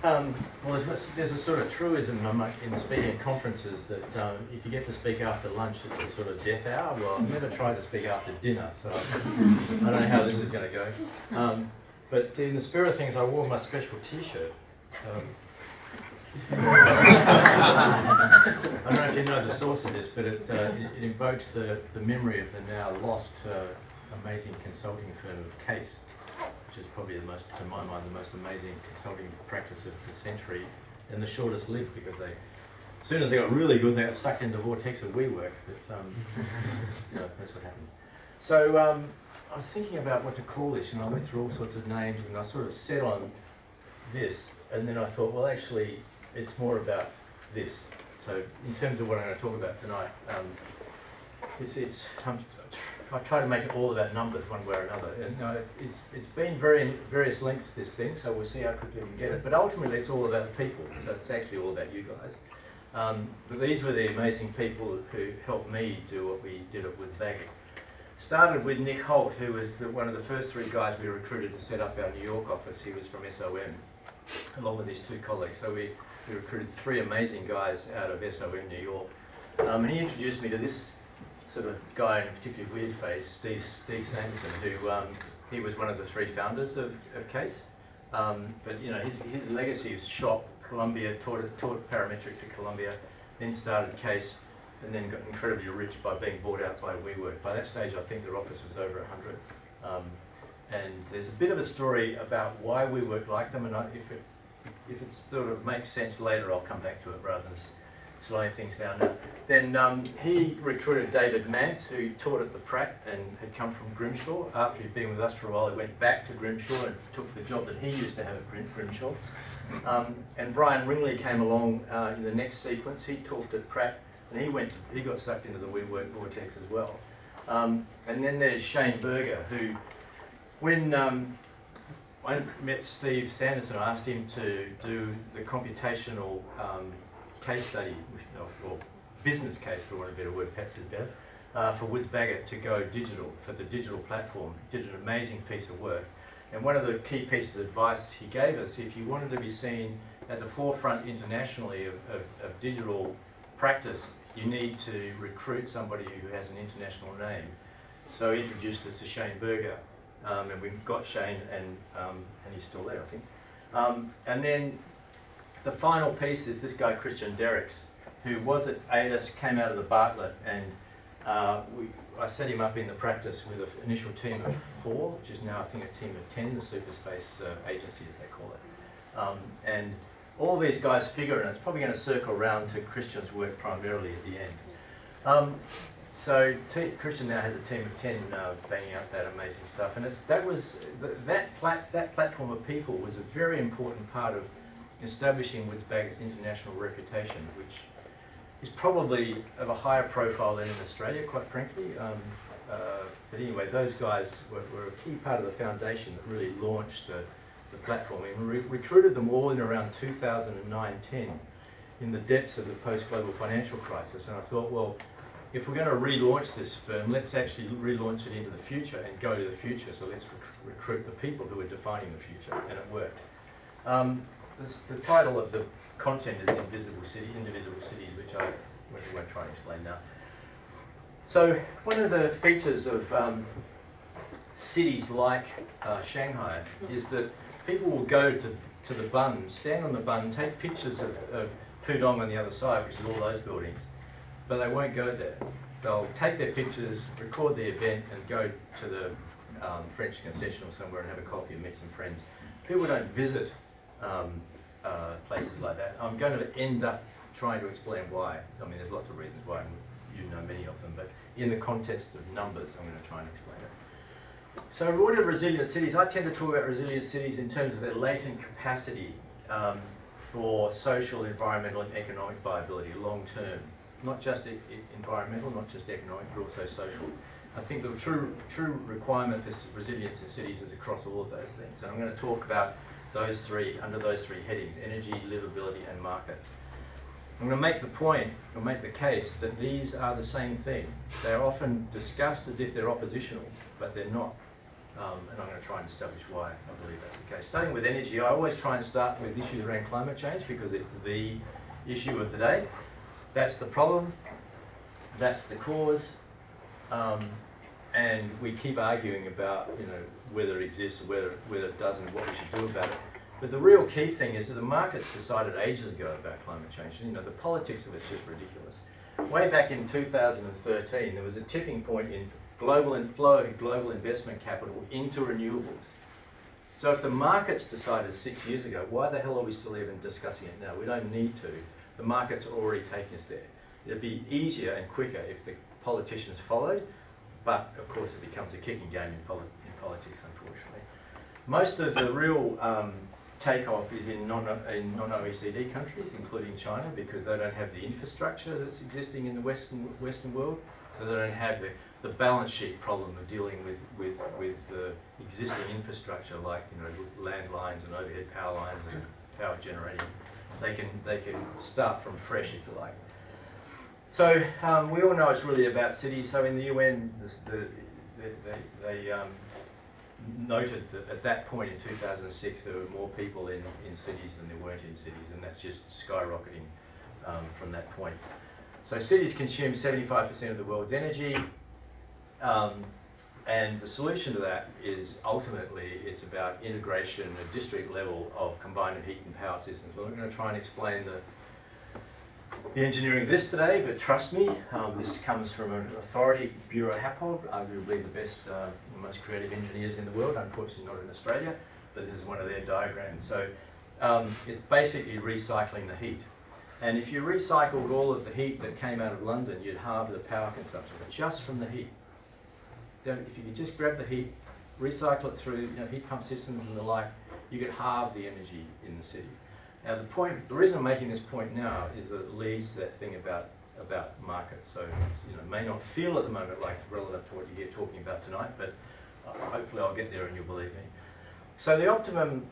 Well, there's a sort of truism in speaking at conferences that if you get to speak after lunch, it's the sort of death hour. Well, I've never tried to speak after dinner, so I don't know how this is going to go. But in the spirit of things, I wore my special T-shirt. I don't know if you know the source of this, but it invokes the memory of the now lost amazing consulting firm of Case, which is probably the most, in my mind, the most amazing consulting practice of the century and the shortest lived, because they, as soon as they got really good, they got sucked into the vortex of WeWork. But that's what happens. So I was thinking about what to call this, and I went through all sorts of names, and I sort of set on this, and then I thought, well, actually, it's more about this. So in terms of what I'm going to talk about tonight, I try to make it all about numbers one way or another. And it's been various lengths, this thing, so we'll see how quickly we can get it. But ultimately, it's all about people, so it's actually all about you guys. But these were the amazing people who helped me do what we did at Woods Bagot. Started with Nick Holt, who was one of the first three guys we recruited to set up our New York office. He was from SOM, along with his two colleagues. So we recruited three amazing guys out of SOM New York. And he introduced me to this sort of guy in a particularly weird face, Steve Sanderson, who he was one of the three founders of Case. But you know, his legacy is shop, Columbia, taught parametrics at Columbia, then started Case, and then got incredibly rich by being bought out by WeWork. By that stage, I think their office was over 100. And there's a bit of a story about why WeWork liked them, and if it sort of makes sense later, I'll come back to it rather than slowing things down now. Then he recruited David Mance, who taught at the Pratt and had come from Grimshaw. After he'd been with us for a while, he went back to Grimshaw and took the job that he used to have at Grimshaw. And Brian Ringley came along in the next sequence. He taught at Pratt, and he got sucked into the WeWork vortex as well. And then there's Shane Berger, who, when I met Steve Sanderson, I asked him to do the computational case study, or business case, for want of a better word, Pat said better, for Woods Bagot to go digital, for the digital platform. He did an amazing piece of work. And one of the key pieces of advice he gave us, if you wanted to be seen at the forefront internationally of digital practice, you need to recruit somebody who has an international name. So he introduced us to Shane Berger, and we got Shane, and he's still there, I think. And then the final piece is this guy, Christian Derricks, who was at ADIS, came out of the Bartlett, and I set him up in the practice with an initial team of 4, which is now, I think, a team of 10, the Superspace agency, as they call it. And all these guys figure, and it's probably going to circle around to Christian's work primarily at the end. So Christian now has a team of 10 banging out that amazing stuff, and that platform of people was a very important part of establishing Woods Bagot's international reputation, which is probably of a higher profile than in Australia, quite frankly. But anyway, those guys were a key part of the foundation that really launched the platform. And we recruited them all in around 2009-10, in the depths of the post-global financial crisis. And I thought, well, if we're going to relaunch this firm, let's actually relaunch it into the future and go to the future. So let's recruit the people who are defining the future, and it worked. The title of the content is Indivisible Cities, which I won't try and explain now. So one of the features of cities like Shanghai is that people will go to the bund, stand on the bund, take pictures of Pudong on the other side, which is all those buildings, but they won't go there. They'll take their pictures, record the event, and go to the French concession or somewhere and have a coffee and meet some friends. People don't visit places like that. I'm going to end up trying to explain why. I mean, there's lots of reasons why, and you know many of them, but in the context of numbers, I'm going to try and explain it. So what are resilient cities? I tend to talk about resilient cities in terms of their latent capacity for social, environmental, and economic viability long term. Not just environmental, not just economic, but also social. I think the true requirement for resilience in cities is across all of those things. And I'm going to talk about those three, under those three headings: energy, livability, and markets. I'm going to make the point, or make the case, that these are the same thing. They're often discussed as if they're oppositional, but they're not. And I'm going to try and establish why I believe that's the case. Starting with energy, I always try and start with issues around climate change because it's the issue of the day. That's the problem, that's the cause, and we keep arguing about whether it exists or whether it doesn't, what we should do about it. But the real key thing is that the markets decided ages ago about climate change. The politics of it's just ridiculous. Way back in 2013, there was a tipping point in global investment capital into renewables. So if the markets decided 6 years ago, why the hell are we still even discussing it now? We don't need to. The markets are already taking us there. It'd be easier and quicker if the politicians followed, but of course it becomes a kicking game in politics, unfortunately. Most of the real takeoff is in non-OECD countries, including China, because they don't have the infrastructure that's existing in the Western world, so they don't have the balance sheet problem of dealing with the existing infrastructure like landlines and overhead power lines and power generating. They can start from fresh, if you like. So we all know it's really about cities. So in the UN, they noted that at that point in 2006 there were more people in cities than there weren't in cities, and that's just skyrocketing from that point. So cities consume 75% of the world's energy, and the solution to that is ultimately it's about integration at district level of combined heat and power systems. Well, I'm going to try and explain the engineering of this today, but trust me, this comes from an authority, Buro Happold, arguably the best, most creative engineers in the world, unfortunately not in Australia, but this is one of their diagrams. So it's basically recycling the heat. And if you recycled all of the heat that came out of London, you'd halve the power consumption, just from the heat. If you could just grab the heat, recycle it through heat pump systems and the like, you could halve the energy in the city. Now the reason I'm making this point now is that it leads to that thing about markets. So it's, it may not feel at the moment like relevant to what you're talking about tonight, but hopefully I'll get there and you'll believe me. So the optimum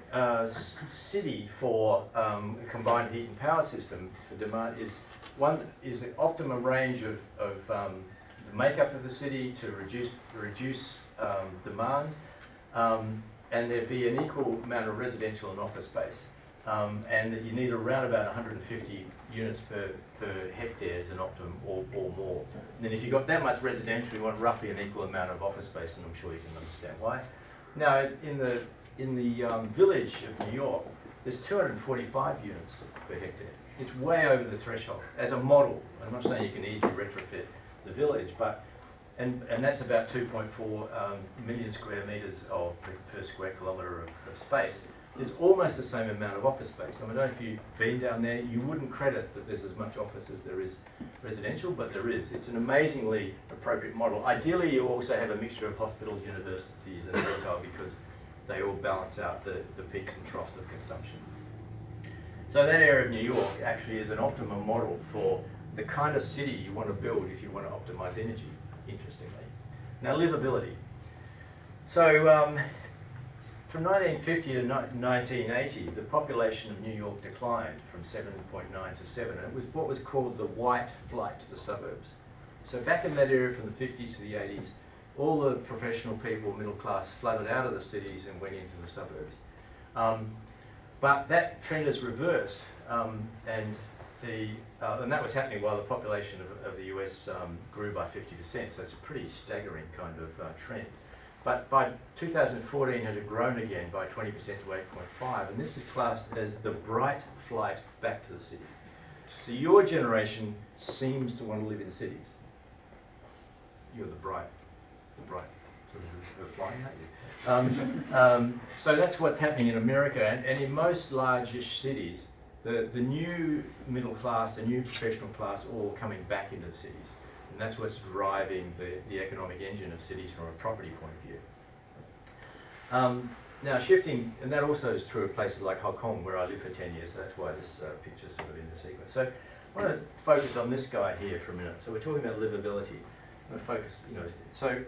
city for a combined heat and power system for demand is the optimum range of the makeup of the city to reduce demand, and there'd be an equal amount of residential and office space. And that you need around about 150 units per hectare as an optimum or more. And then if you've got that much residential, you want roughly an equal amount of office space, and I'm sure you can understand why. Now, in the village of New York, there's 245 units per hectare. It's way over the threshold as a model. I'm not saying you can easily retrofit the village, but and that's about 2.4 million square meters per square kilometre of space. There's almost the same amount of office space. I don't know if you've been down there, you wouldn't credit that there's as much office as there is residential, but there is. It's an amazingly appropriate model. Ideally, you also have a mixture of hospitals, universities, and retail because they all balance out the peaks and troughs of consumption. So that area of New York actually is an optimum model for the kind of city you want to build if you want to optimize energy, interestingly. Now, livability. So, from 1950 to 1980, the population of New York declined from 7.9 to 7. It was what was called the white flight to the suburbs. So back in that era from the 50s to the 80s, all the professional people, middle class, flooded out of the cities and went into the suburbs. But that trend has reversed, and that was happening while the population of the US grew by 50%, so it's a pretty staggering kind of trend. But by 2014 it had grown again by 20% to 8.5, and this is classed as the bright flight back to the city. So your generation seems to want to live in cities. You're the bright, sort of flying at you. So that's what's happening in America, and in most large-ish cities, the new middle class, the new professional class, all coming back into the cities. And that's what's driving the economic engine of cities from a property point of view. Now shifting, and that also is true of places like Hong Kong, where I lived for 10 years, so that's why this picture's sort of in the sequence. So I want to focus on this guy here for a minute. So we're talking about livability. I'm going to focus, so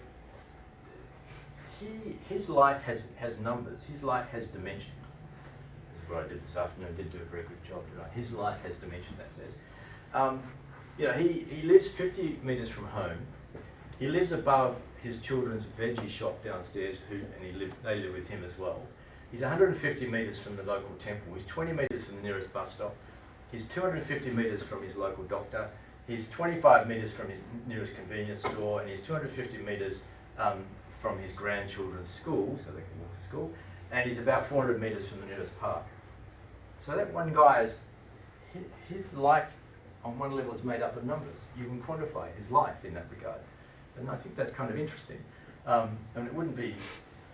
his life has numbers, his life has dimension. This is what I did this afternoon, I did do a very good job tonight. His life has dimension, that says. He lives 50 metres from home. He lives above his children's veggie shop downstairs, they live with him as well. He's 150 metres from the local temple. He's 20 metres from the nearest bus stop. He's 250 metres from his local doctor. He's 25 metres from his nearest convenience store, and he's 250 metres from his grandchildren's school, so they can walk to school. And he's about 400 metres from the nearest park. So that one guy's, his life on one level is made up of numbers. You can quantify his life in that regard. And I think that's kind of interesting. And it wouldn't be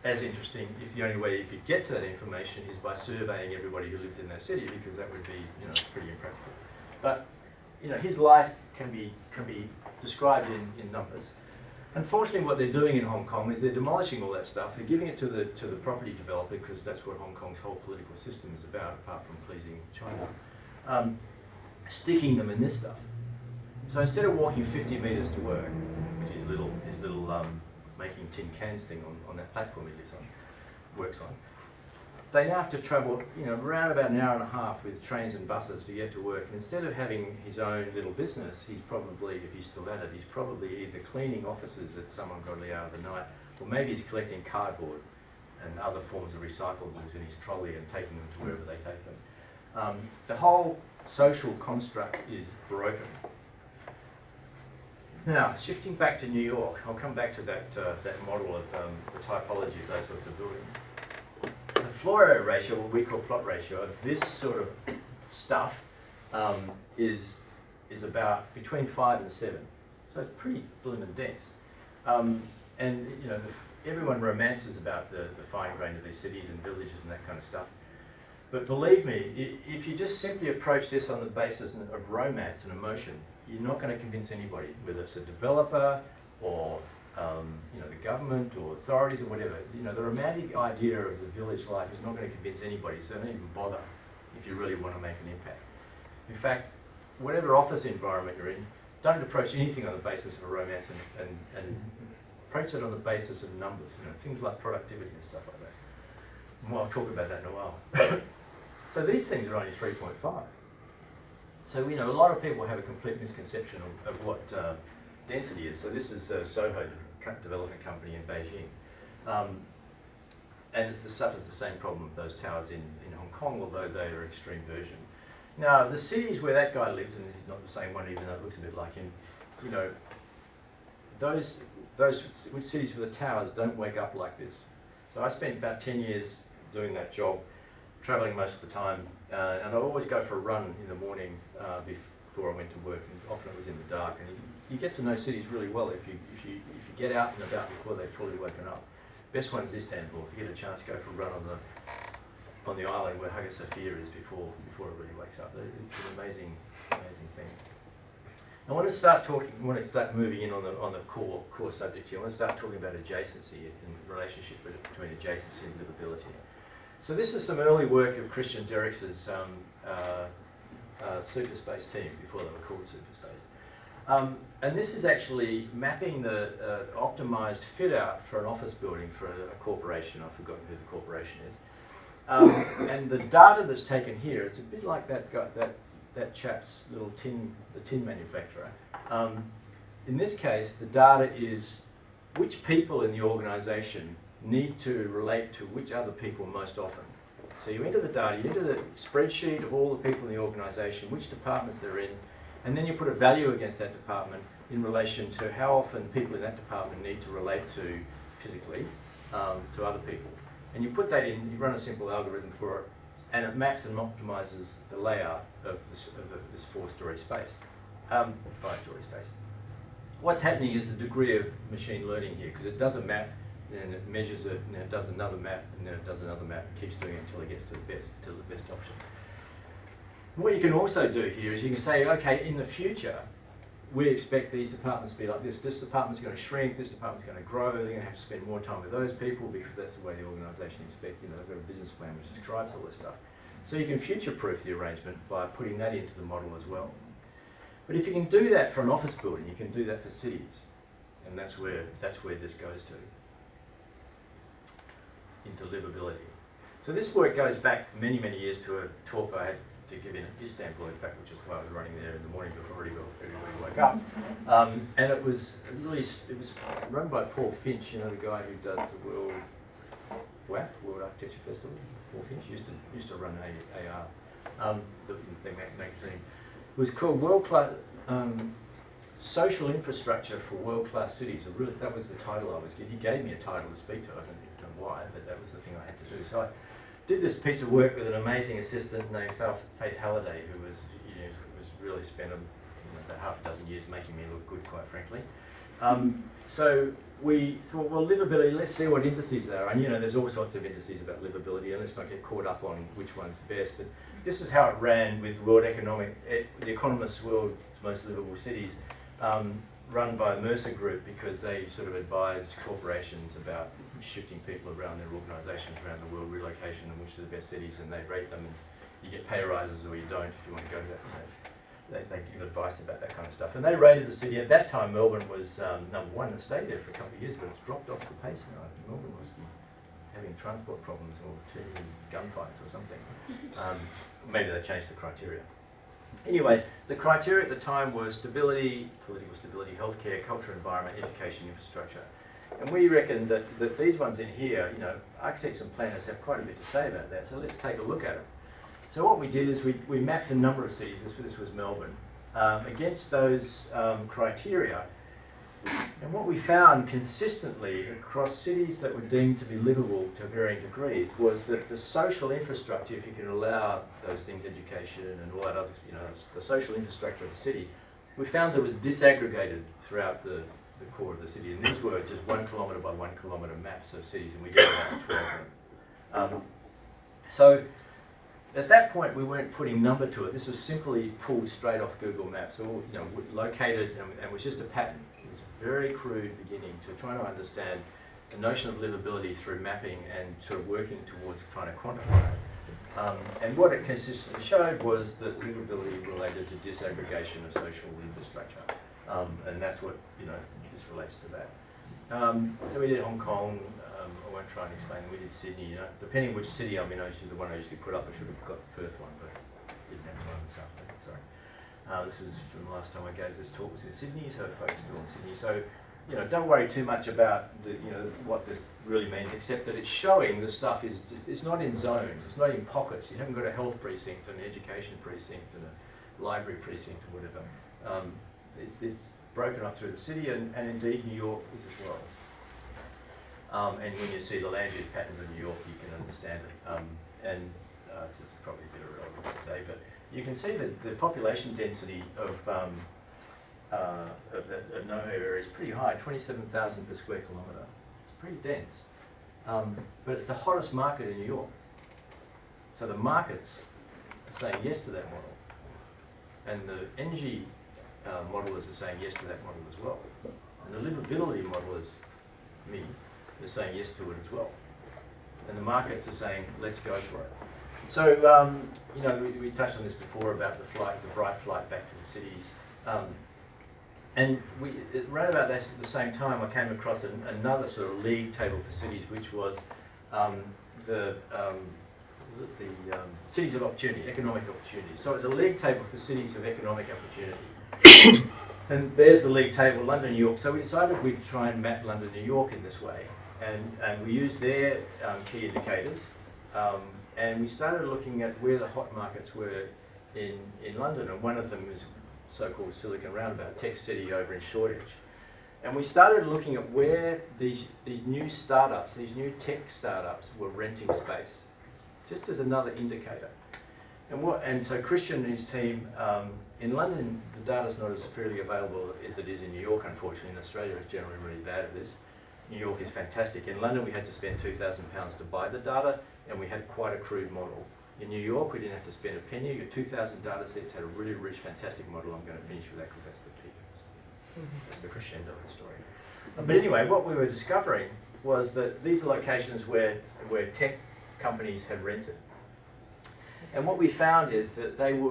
as interesting if the only way you could get to that information is by surveying everybody who lived in that city, because that would be, pretty impractical. But, his life can be described in numbers. Unfortunately, what they're doing in Hong Kong is they're demolishing all that stuff. They're giving it to the property developer, because that's what Hong Kong's whole political system is about, apart from pleasing China. Sticking them in this stuff. So instead of walking 50 metres to work, which is his little making tin cans thing on that platform he lives on, works on, they now have to travel, around about an hour and a half with trains and buses to get to work. And instead of having his own little business, he's probably, if he's still at it, he's probably either cleaning offices at some ungodly hour of the night, or maybe he's collecting cardboard and other forms of recyclables in his trolley and taking them to wherever they take them. The whole social construct is broken. Now, shifting back to New York, I'll come back to that model of the typology of those sorts of buildings. The floor area ratio, what we call plot ratio, of this sort of stuff is about between 5 and 7. So it's pretty blooming dense. Everyone romances about the fine grain of these cities and villages and that kind of stuff. But believe me, if you just simply approach this on the basis of romance and emotion, you're not going to convince anybody, whether it's a developer or the government or authorities or whatever. The romantic idea of the village life is not going to convince anybody, so don't even bother if you really want to make an impact. In fact, whatever office environment you're in, don't approach anything on the basis of a romance and approach it on the basis of numbers, things like productivity and stuff like that. Well, I'll talk about that in a while. So these things are only 3.5. So a lot of people have a complete misconception of what density is. So this is Soho Development Company in Beijing. And it suffers the same problem with those towers in Hong Kong, although they are an extreme version. Now, the cities where that guy lives, and this is not the same one even though it looks a bit like him, those cities with the towers don't wake up like this. So I spent about 10 years doing that job, travelling most of the time, and I'd always go for a run in the morning before I went to work, and often it was in the dark. And you get to know cities really well if you get out and about before they've fully woken up. Best one is Istanbul. If you get a chance, go for a run on the island where Hagia Sophia is before everybody wakes up. It's an amazing thing. I want to start moving in on the core subject here. I want to start talking about adjacency and the relationship between adjacency and livability. So this is some early work of Christian Derricks's Superspace team, before they were called Superspace. And this is actually mapping the optimized fit out for an office building for a corporation. I've forgotten who the corporation is. And the data that's taken here, it's a bit like that chap's little tin manufacturer. In this case, the data is which people in the organization need to relate to which other people most often. So you enter the data, you enter the spreadsheet of all the people in the organisation, which departments they're in, and then you put a value against that department in relation to how often people in that department need to relate to physically to other people. And you put that in, you run a simple algorithm for it, and it maps and optimises the layout of this 4-storey space, 5-storey space. What's happening is a degree of machine learning here, because it does a map, and it measures it, and then it does another map, and then it does another map, and keeps doing it until it gets to the best option. What you can also do here is you can say, okay, in the future, we expect these departments to be like this. This department's going to shrink, this department's going to grow, they're going to have to spend more time with those people because that's the way the organisation expects, they've got a business plan which describes all this stuff. So you can future-proof the arrangement by putting that into the model as well. But if you can do that for an office building, you can do that for cities. And that's where this goes to, into livability. So this work goes back many, many years to a talk I had to give in Istanbul, in fact, which is why I was running there in the morning before everybody woke up. And it was run by Paul Finch, you know, the guy who does the World Architecture Festival. Paul Finch used to run AR, the magazine. It was called World Class Social Infrastructure for World-Class Cities. That was the title I was given. He gave me a title to speak to. I don't know why, but that was the thing I had to do. So I did this piece of work with an amazing assistant named Faith Halliday, who was really spent about half a dozen years making me look good, quite frankly. So we thought, well, livability, let's see what indices there are. And there's all sorts of indices about livability, and let's not get caught up on which one's the best. But this is how it ran with The Economist's World's Most Livable Cities, run by Mercer Group, because they sort of advise corporations about shifting people around their organisations around the world, relocation, and which are the best cities, and they rate them, and you get pay rises or you don't if you want to go to that. They give advice about that kind of stuff. And they rated the city. At that time, Melbourne was number one. It stayed there for a couple of years, but it's dropped off the pace now. Melbourne must be having transport problems or too many gunfights or something. Maybe they changed the criteria. Anyway, the criteria at the time was stability, political stability, healthcare, culture, environment, education, infrastructure. And we reckon that these ones in here, architects and planners have quite a bit to say about that. So let's take a look at it. So what we did is we mapped a number of cities, this was Melbourne, against those criteria. And what we found consistently across cities that were deemed to be livable to varying degrees was that the social infrastructure, if you can allow those things, education and all that other, the social infrastructure of the city, we found that it was disaggregated throughout the core of the city. And these were just 1 kilometre by 1 kilometre maps of cities, and we did about 12 of them. So at that point, we weren't putting number to it. This was simply pulled straight off Google Maps, or located, and it was just a pattern. It was a very crude beginning to try to understand the notion of livability through mapping and sort of working towards trying to quantify it. And what it consistently showed was that livability related to disaggregation of social infrastructure, and that's what this relates to that. So we did Hong Kong. I won't try and explain. We did Sydney. Depending which city I'm in, I usually the one I usually put up. I should have got the Perth one, but didn't have time this afternoon. Sorry. This was from the last time I gave this talk was in Sydney, so I focused on Sydney. So don't worry too much about what this really means, except that it's showing the stuff is just, it's not in zones, it's not in pockets. You haven't got a health precinct, an education precinct, and a library precinct, or whatever. It's broken up through the city, and indeed New York is as well. And when you see the land use patterns of New York, you can understand it. This is probably a bit irrelevant today, but you can see that the population density of NoHo area is pretty high, 27,000 per square kilometre. It's pretty dense. But it's the hottest market in New York. So the markets are saying yes to that model. And the energy modelers are saying yes to that model as well. And the livability modelers, me, are saying yes to it as well. And the markets are saying, let's go for it. So, we touched on this before about the bright flight back to the cities. And right about this at the same time, I came across another sort of league table for cities, which was the cities of opportunity, economic opportunity. So it's a league table for cities of economic opportunity. And there's the league table, London, New York. So we decided we'd try and map London, New York in this way. And we used their key indicators. And we started looking at where the hot markets were in London. And one of them is so-called Silicon Roundabout, Tech City over in Shoreditch. And we started looking at where these new startups, these new tech startups were renting space, just as another indicator. And so Christian and his team, in London, the data's not as freely available as it is in New York, unfortunately. In Australia, it's generally really bad at this. New York is fantastic. In London, we had to spend £2,000 to buy the data, and we had quite a crude model. In New York, we didn't have to spend a penny. Your 2,000 data sets had a really rich, fantastic model. I'm going to finish with that because that's the peak. That's the crescendo of the story. But anyway, what we were discovering was that these are locations where tech companies had rented. And what we found is that they were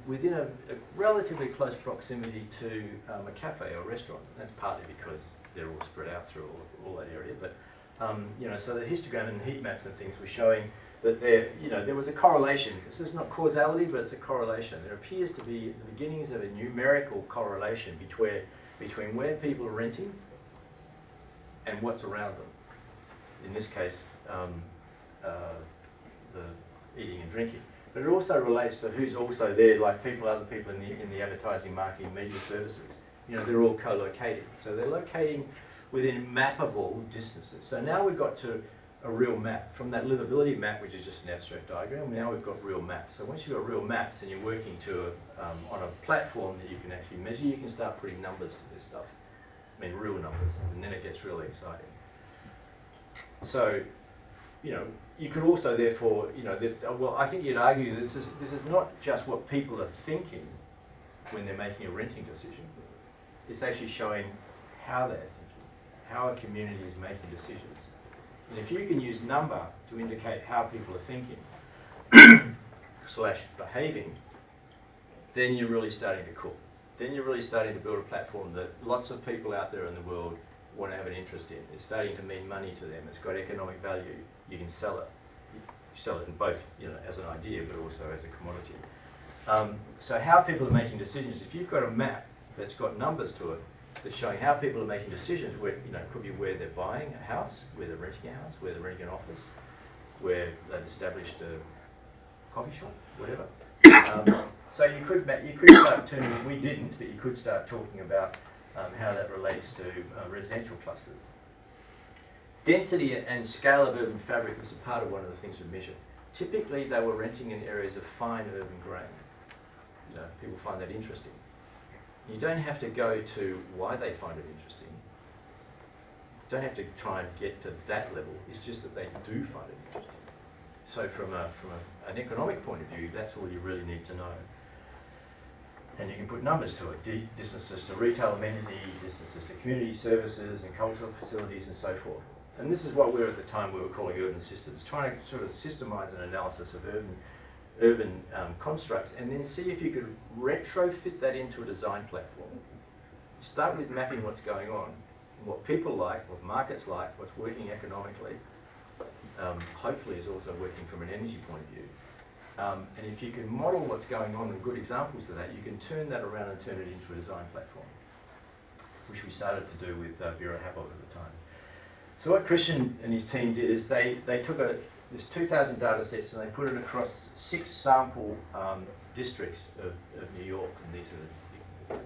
within a relatively close proximity to a cafe or restaurant. And that's partly because they're all spread out through all that area. But so the histogram and heat maps and things were showing that there was a correlation. This is not causality, but it's a correlation. There appears to be the beginnings of a numerical correlation between where people are renting and what's around them. In this case, the eating and drinking. But it also relates to who's also there, like other people in the advertising, marketing, media services. They're all co-locating. So they're locating within mappable distances. So now we've got to a real map. From that livability map, which is just an abstract diagram, now we've got real maps. So once you've got real maps and you're working on a platform that you can actually measure, you can start putting numbers to this stuff. I mean, real numbers, and then it gets really exciting. So, you could also therefore, I think you'd argue that this is not just what people are thinking when they're making a renting decision. It's actually showing how they're thinking, how a community is making decisions. And if you can use number to indicate how people are thinking / behaving, then you're really starting to cook. Then you're really starting to build a platform that lots of people out there in the world want to have an interest in. It's starting to mean money to them. It's got economic value. You can sell it. You sell it in both, as an idea, but also as a commodity. So how people are making decisions, if you've got a map that's got numbers to it, that's showing how people are making decisions, where, it could be where they're buying a house, where they're renting a house, where they're renting an office, where they've established a coffee shop, whatever. So you could start turning, we didn't, but you could start talking about how that relates to residential clusters. Density and scale of urban fabric was a part of one of the things we measured. Typically, they were renting in areas of fine urban grain. People find that interesting. You don't have to go to why they find it interesting. You don't have to try and get to that level. It's just that they do find it interesting. So from an economic point of view, that's all you really need to know. And you can put numbers to it, distances to retail amenity, distances to community services and cultural facilities and so forth. And this is what at the time we were calling urban systems, trying to sort of systemize an analysis of urban constructs, and then see if you could retrofit that into a design platform. Start with mapping what's going on, what people like, what markets like, what's working economically, hopefully is also working from an energy point of view. And if you can model what's going on and good examples of that, you can turn that around and turn it into a design platform, which we started to do with Bureau Hapog at the time. So what Christian and his team did is they took there's 2,000 data sets and they put it across 6 sample districts of New York, and these are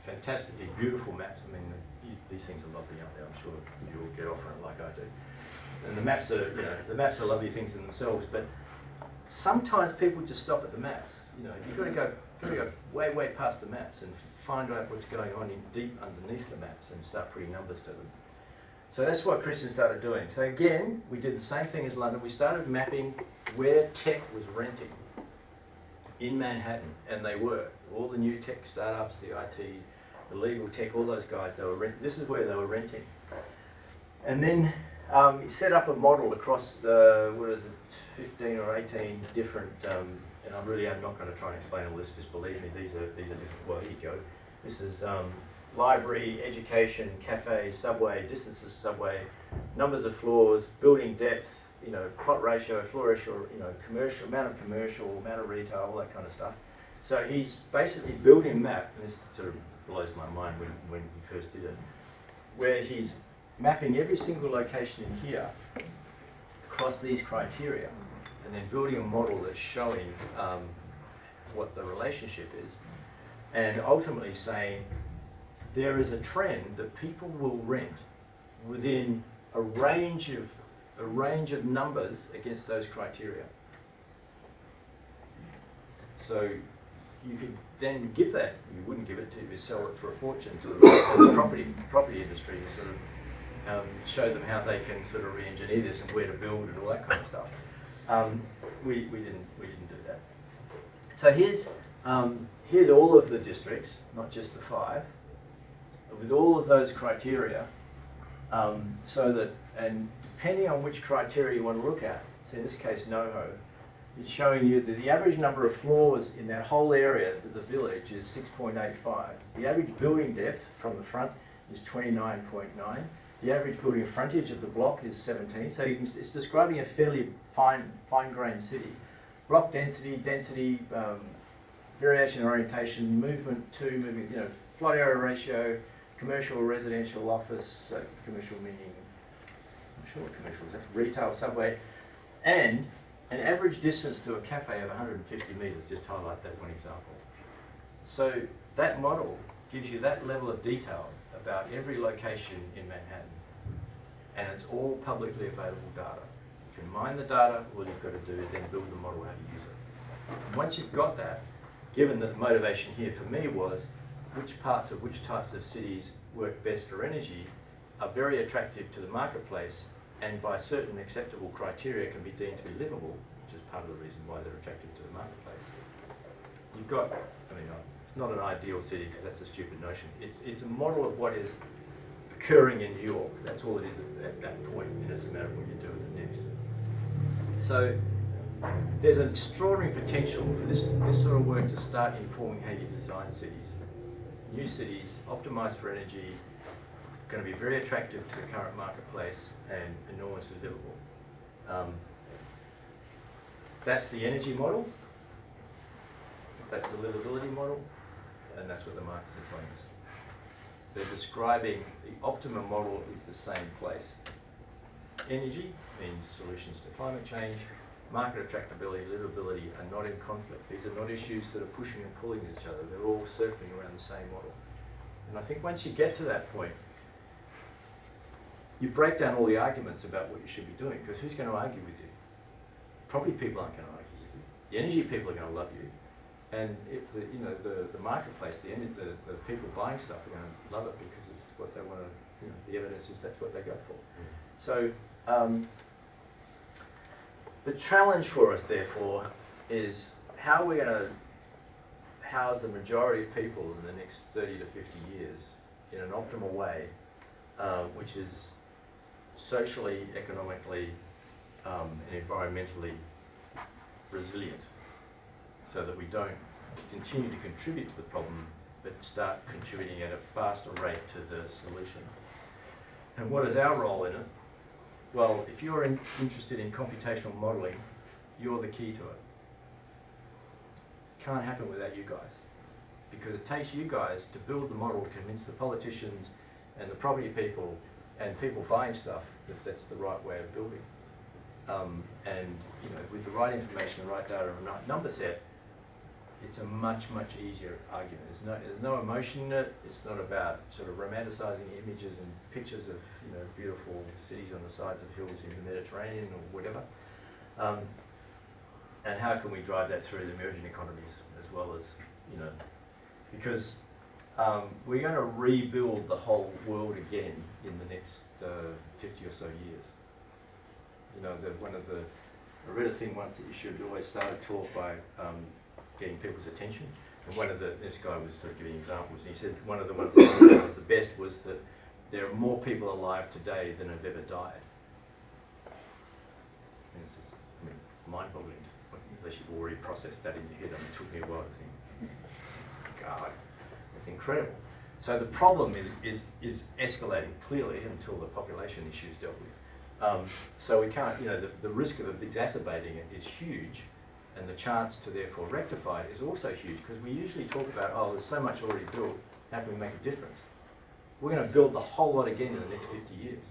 fantastically beautiful maps. I mean, these things are lovely, aren't they? I'm sure you'll get off on it like I do. And the maps are lovely things in themselves, but sometimes people just stop at the maps. You've got to go way past the maps and find out what's going on deep underneath the maps and start putting numbers to them. So that's what Christian started doing. So again, we did the same thing as London. We started mapping where tech was renting in Manhattan, and they were. All the new tech startups, the IT, the legal tech, all those guys, this is where they were renting. And then he set up a model across 15 or 18 different, and I'm not going to try and explain all this, just believe me, these are different. Well, here you go. This is library, education, cafe, subway, distances subway, numbers of floors, building depth, plot ratio, floor ratio, commercial, amount of retail, all that kind of stuff. So he's basically building a map, and this sort of blows my mind when he first did it, where he's mapping every single location in here across these criteria, and then building a model that's showing what the relationship is, and ultimately saying there is a trend that people will rent within a range of numbers against those criteria. So you could then give that, you wouldn't give it to, you sell it for a fortune to the property industry to sort of show them how they can sort of re-engineer this and where to build and all that kind of stuff. We didn't do that. So here's all of the districts, not just the 5, with all of those criteria, so that, and depending on which criteria you want to look at, so in this case NoHo, it's showing you that the average number of floors in that whole area, the village, is 6.85. The average building depth from the front is 29.9. The average building frontage of the block is 17, so it's describing a fairly fine-grained city. Block density, variation in orientation, movement, flood area ratio, commercial, residential, office, commercial meaning, I'm sure what commercial is, that's retail, subway, and an average distance to a cafe of 150 metres, just highlight that one example. So that model gives you that level of detail about every location in Manhattan, and it's all publicly available data. You can mine the data, all you've got to do is then build the model how to use it. And once you've got that, given that the motivation here for me was which parts of which types of cities work best for energy are very attractive to the marketplace and by certain acceptable criteria can be deemed to be livable, which is part of the reason why they're attractive to the marketplace. You've got, it's not an ideal city because that's a stupid notion. It's a model of what is occurring in New York. That's all it is at that point. It doesn't matter what you do with it next. So there's an extraordinary potential for this sort of work to start informing how you design cities. New cities, optimised for energy, going to be very attractive to the current marketplace and enormously livable. That's the energy model, that's the livability model, and that's what the markets are telling us. They're describing the optimum model is the same place. Energy means solutions to climate change. Market attractability, livability are not in conflict. These are not issues that are pushing and pulling each other. They're all circling around the same model. And I think once you get to that point, you break down all the arguments about what you should be doing, because who's going to argue with you? Probably people aren't going to argue with you. The energy people are going to love you. And the marketplace, the people buying stuff are going to love it because it's what they want to, the evidence is that's what they go for. So the challenge for us, therefore, is how we're going to house the majority of people in the next 30 to 50 years in an optimal way, which is socially, economically, and environmentally resilient, so that we don't continue to contribute to the problem, but start contributing at a faster rate to the solution. And what is our role in it? Well, if you're interested in computational modelling, you're the key to it. Can't happen without you guys, because it takes you guys to build the model to convince the politicians and the property people and people buying stuff that that's the right way of building. And with the right information, the right data, and the right number set, it's a much easier argument. There's no emotion in it. It's not about sort of romanticising images and pictures of beautiful cities on the sides of hills in the Mediterranean or whatever. And how can we drive that through the emerging economies as well as because we're going to rebuild the whole world again in the next 50 or so years. I read a thing once that you should always start a talk by getting people's attention. And this guy was sort of giving examples, and he said one of the ones that was the best was that there are more people alive today than have ever died. And it's mind-boggling, unless you've already processed that in your head. It took me a while to think, God, it's incredible. So the problem is escalating clearly until the population issue is dealt with. So we can't, the risk of exacerbating it is huge, and the chance to therefore rectify it is also huge, because we usually talk about, there's so much already built, how can we make a difference? We're going to build the whole lot again in the next 50 years.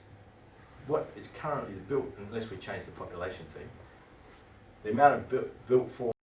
What is currently built, unless we change the population thing, the amount of built form